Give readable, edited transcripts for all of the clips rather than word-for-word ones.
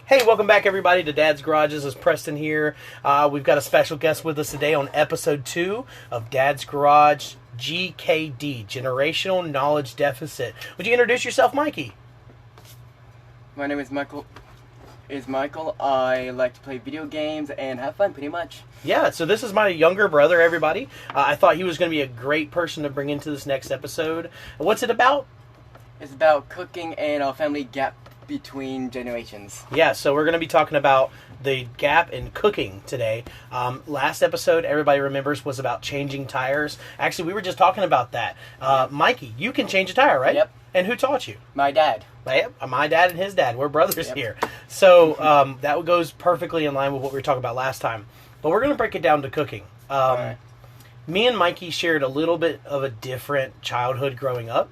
Hey, welcome back everybody to Dad's Garage. This is Preston here. We've got a special guest with us today on episode 2 of Dad's Garage GKD, Generational Knowledge Deficit. Would you introduce yourself, Mikey? My name is Michael. I like to play video games and have fun, pretty much. Yeah, so this is my younger brother, everybody. I thought he was going to be a great person to bring into this next episode. What's it about? It's about cooking and our family gap between generations. Yeah, so we're going to be talking about the gap in cooking today. Last episode, everybody remembers, was about changing tires. Actually, we were just talking about that. Mikey, you can change a tire, right? Yep. And who taught you? My dad. My dad and his dad. We're brothers Yep. here. So that goes perfectly in line with what we were talking about last time. But we're going to break it down to cooking. Right. Me and Mikey shared a little bit of a different childhood growing up.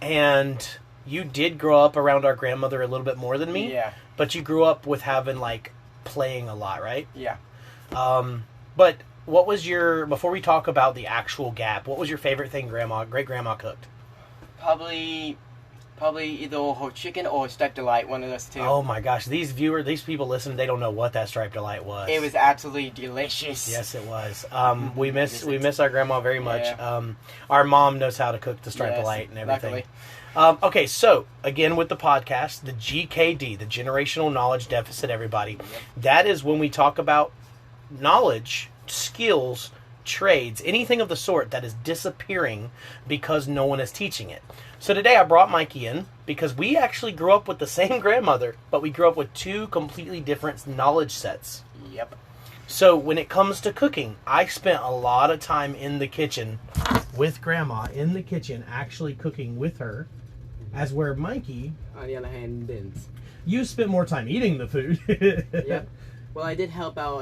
And you did grow up around our grandmother a little bit more than me. Yeah. But you grew up with having, like, playing a lot, right? Yeah. But what was before we talk about the actual gap, what was your favorite thing great-grandma cooked? Probably either whole chicken or striped delight, one of those two. Oh my gosh, these people listening, they don't know what that striped delight was. It was absolutely delicious. Yes, it was. We miss our grandma very much. Yeah. Our mom knows how to cook the striped Yes, delight and everything. luckily. Okay, so again with the podcast, the GKD, the Generational Knowledge Deficit, everybody. Yep. That is when we talk about knowledge, skills, trades, anything of the sort that is disappearing because no one is teaching it. So today I brought Mikey in because we actually grew up with the same grandmother, but we grew up with two completely different knowledge sets. Yep. So when it comes to cooking, I spent a lot of time in the kitchen with Grandma, in the kitchen, actually cooking with her, as where Mikey, On the other hand, didn't. you spent more time eating the food. Yep. Well, I did help out.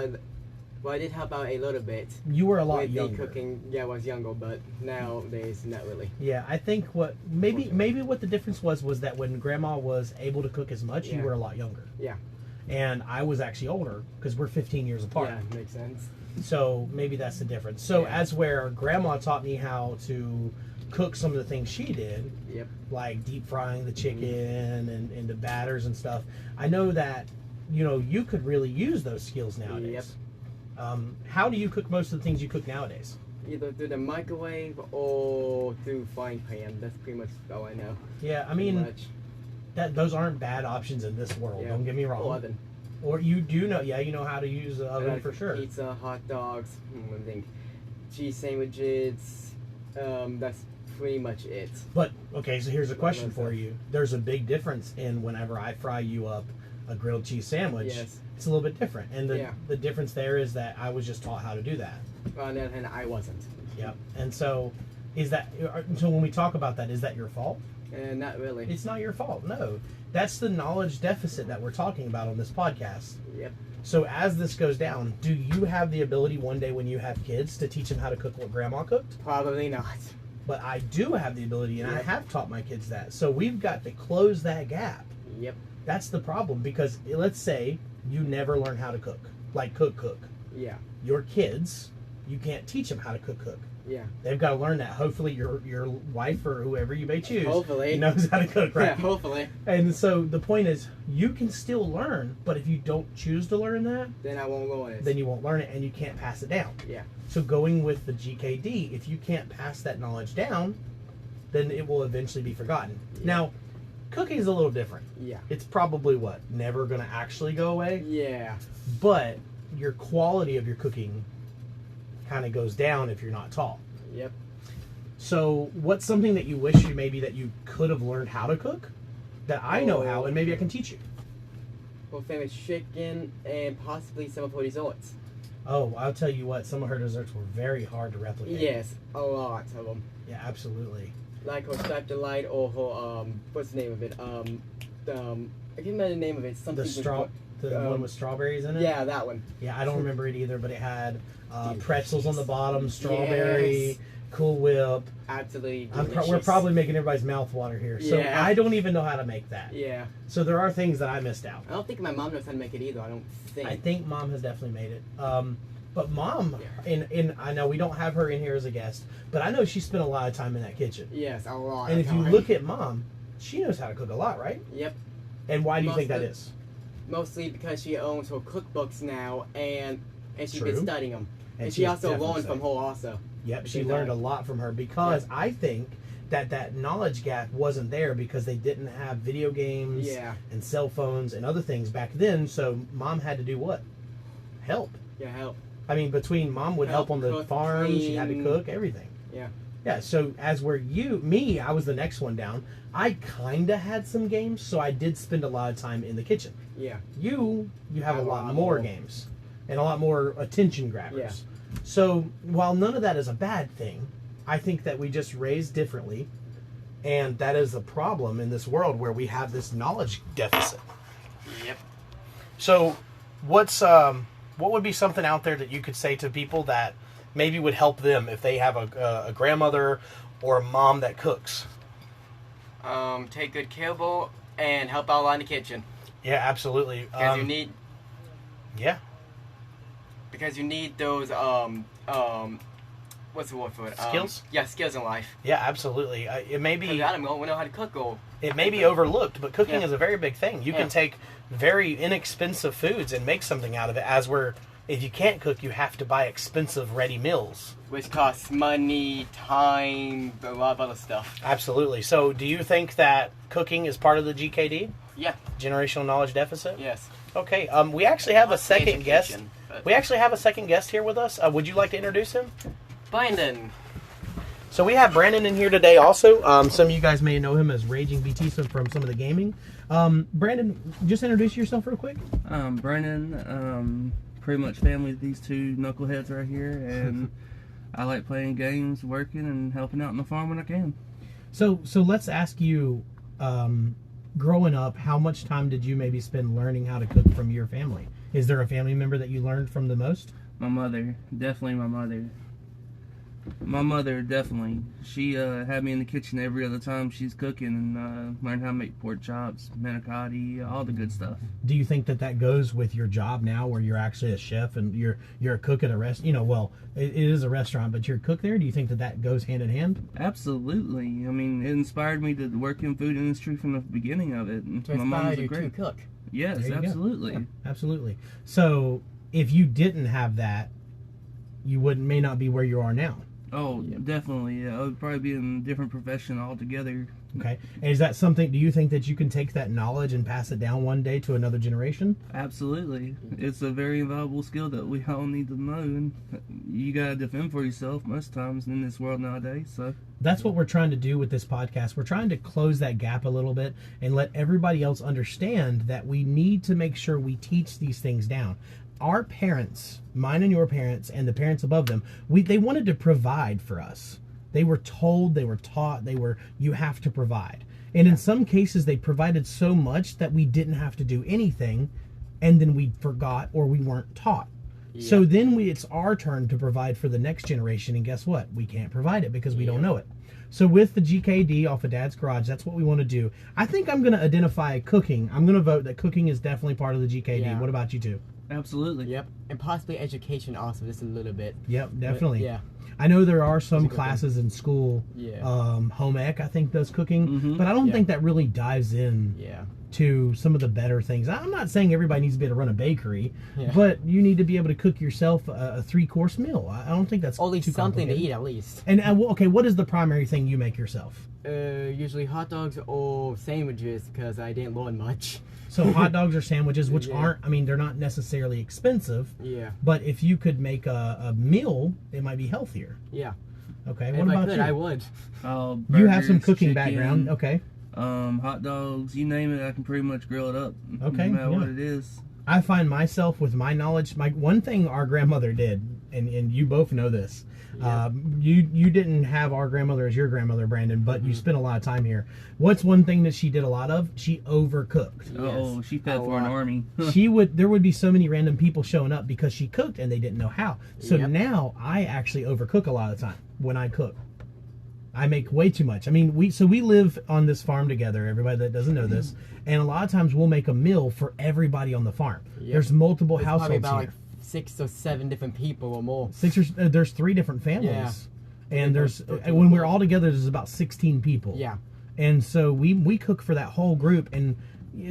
A little bit. You were a lot with younger. the cooking. Yeah, I was younger, but nowadays not really. Yeah, I think maybe what the difference was that when Grandma was able to cook as much, you Yeah. were a lot younger. Yeah. And I was actually older because we're 15 years apart. Yeah, makes sense. So maybe that's the difference. So Yeah. as where Grandma taught me how to cook some of the things she did, Yep. like deep frying the chicken and the batters and stuff, I know that, you could really use those skills nowadays. Yep. How do you cook most of the things you cook nowadays? Either through the microwave or through frying pan. That's pretty much all I know. Yeah, I Pretty mean, much. those aren't bad options in this world, Yeah. don't get me wrong. Or oven. Or you do know, you know how to use the oven for sure. Pizza, hot dogs, I think cheese sandwiches. That's pretty much it. But, okay, so here's a question for you. There's a big difference in whenever I fry you up a grilled cheese sandwich. Yes. It's a little bit different. And Yeah. the difference there is that I was just taught how to do that. On the other hand, I wasn't. Yep. And so, so when we talk about that, is that your fault? Not really. It's not your fault, no. That's the knowledge deficit that we're talking about on this podcast. Yep. So as this goes down, do you have the ability one day when you have kids to teach them how to cook what Grandma cooked? Probably not. But I do have the ability, and I Yep. have taught my kids that. So we've got to close that gap. Yep. That's the problem, because let's say you never learn how to cook, like cook. Yeah. Your kids, you can't teach them how to cook. Yeah. They've got to learn that. Hopefully your wife or whoever you may choose Hopefully. knows how to cook, right? Yeah, hopefully. And so the point is, you can still learn, but if you don't choose to learn that, Then I won't learn it. then you won't learn it and you can't pass it down. Yeah. So going with the GKD, if you can't pass that knowledge down, then it will eventually be forgotten. Yeah. Now, cooking is a little different. Yeah. It's probably never going to actually go away, Yeah. but your quality of your cooking kind of goes down if you're not taught. Yep. So what's something that you wish that you could have learned how to cook that I know how, and maybe I can teach you? Well, famous chicken and possibly some of her desserts. Oh, I'll tell you what, some of her desserts were very hard to replicate. Yes, a lot of them. Yeah, absolutely. Like her striped delight or her what's the name of it? I can't remember the name of it. Something The one with strawberries in it? Yeah, that one. Yeah, I don't remember it either, but it had Delicious. pretzels on the bottom, strawberry, Yes. Cool Whip. Absolutely delicious. We're probably making everybody's mouth water here. So Yeah. I don't even know how to make that. Yeah. So there are things that I missed out. I don't think my mom knows how to make it either. I don't think. I think Mom has definitely made it. But Mom, and I know we don't have her in here as a guest, but I know she spent a lot of time in that kitchen. Yes, a lot. And of if you time. look at Mom, she knows how to cook a lot, right? Yep. And why do you think that is? Mostly because she owns her cookbooks now, and she's True. been studying them. And she she's also definitely learned from studying. her also. Yep, she learned a lot from her because I think that knowledge gap wasn't there because they didn't have video games and cell phones and other things back then. So mom had to do what? Help. Yeah, help. I mean, between mom would help on the cook, farm, clean. she had to cook, everything. Yeah. Yeah, so as were me, I was the next one down. I kind of had some games, so I did spend a lot of time in the kitchen. Yeah. You have a lot more games and a lot more attention grabbers. Yeah. So while none of that is a bad thing, I think that we just raise differently, and that is a problem in this world where we have this knowledge deficit. Yep. So what would be something out there that you could say to people that maybe would help them if they have a grandmother or a mom that cooks? Take good care of her and help out a lot in the kitchen. Yeah, absolutely. Because you need. Yeah. Because you need those what's the word for it? Skills. Yeah, skills in life. Yeah, absolutely. It may be. I don't know how to cook or. It may be overlooked, but cooking is a very big thing. You can take very inexpensive foods and make something out of it. If you can't cook, you have to buy expensive ready meals. Which costs money, time, a lot of other stuff. Absolutely. So do you think that cooking is part of the GKD? Yeah. Generational knowledge deficit? Yes. Okay. We actually have a second guest. But... We actually have a second guest here with us. Would you like to introduce him? Brandon. So we have Brandon in here today also. Some of you guys may know him as Raging BT from some of the gaming. Brandon, just introduce yourself real quick. Brandon, pretty much family with these two knuckleheads right here, and I like playing games, working, and helping out on the farm when I can. So let's ask you, growing up, how much time did you maybe spend learning how to cook from your family? Is there a family member that you learned from the most? My mother, definitely my mother. My mother, definitely. She had me in the kitchen every other time she's cooking and learned how to make pork chops, manicotti, all the good stuff. Do you think that goes with your job now where you're actually a chef and you're a cook at a restaurant? You know, well, it is a restaurant, but you're a cook there? Do you think that goes hand in hand? Absolutely. I mean, it inspired me to work in food industry from the beginning of it. And my mom's a great cook. Yes, absolutely. Yeah, absolutely. So if you didn't have that, you may not be where you are now. Oh, definitely. Yeah, I would probably be in a different profession altogether. Okay. And is that something, do you think that you can take that knowledge and pass it down one day to another generation? Absolutely. It's a very valuable skill that we all need to know, and you got to defend for yourself most times in this world nowadays. So that's what we're trying to do with this podcast. We're trying to close that gap a little bit and let everybody else understand that we need to make sure we teach these things down. Our parents, mine and your parents, and the parents above them, they wanted to provide for us. They were told, they were taught, you have to provide. And in some cases, they provided so much that we didn't have to do anything, and then we forgot or we weren't taught. Yeah. So then it's our turn to provide for the next generation, and guess what? We can't provide it because we don't know it. So with the GKD off of Dad's Garage, that's what we want to do. I think I'm going to identify cooking. I'm going to vote that cooking is definitely part of the GKD. Yeah. What about you two? Absolutely. Yep. And possibly education also, just a little bit. Yep, definitely. But, yeah. I know there are some classes in school. Yeah. Home ec, I think, does cooking. But I don't think that really dives in to some of the better things. I'm not saying everybody needs to be able to run a bakery, but you need to be able to cook yourself a 3-course meal. I don't think that's at least too something to eat, at least. And okay, what is the primary thing you make yourself? Usually hot dogs or sandwiches, because I didn't learn much. So hot dogs or sandwiches, which aren't, I mean, they're not necessarily expensive. Yeah. But if you could make a meal, it might be healthier. Yeah. Okay, what about I could, you? I would. Burgers, you have some cooking chicken, background, okay. Hot dogs, you name it, I can pretty much grill it up. Okay, no matter what it is. I find myself with my knowledge, one thing our grandmother did, and you both know this. Yeah. You didn't have our grandmother as your grandmother, Brandon, but you spent a lot of time here. What's one thing that she did a lot of? She overcooked. Oh, she fed for an army. There would be so many random people showing up because she cooked and they didn't know how. So now I actually overcook a lot of the time when I cook. I make way too much. I mean, we live on this farm together, everybody that doesn't know this, and a lot of times we'll make a meal for everybody on the farm. There's multiple households probably about here. Like 6 or 7 different people or more. There's 3 different families. Yeah. And when we're all together, there's about 16 people. Yeah. And so we cook for that whole group, and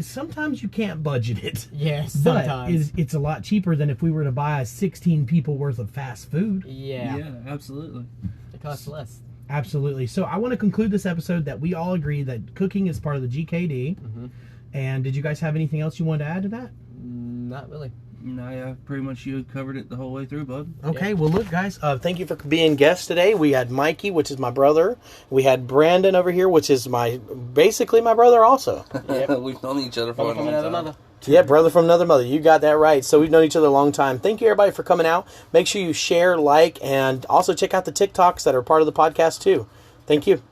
sometimes you can't budget it. Yes, But sometimes. it's a lot cheaper than if we were to buy 16 people worth of fast food. Yeah. Yeah, absolutely. It costs less. Absolutely. So I want to conclude this episode that we all agree that cooking is part of the GKD. Mm-hmm. And did you guys have anything else you wanted to add to that? Not really. No, yeah, pretty much you covered it the whole way through, bud. Okay, well, look, guys, thank you for being guests today. We had Mikey, which is my brother. We had Brandon over here, which is basically my brother also. Yep. We've known each other for a long time. Yeah, brother from another mother. You got that right. So we've known each other a long time. Thank you, everybody, for coming out. Make sure you share, like, and also check out the TikToks that are part of the podcast, too. Thank you.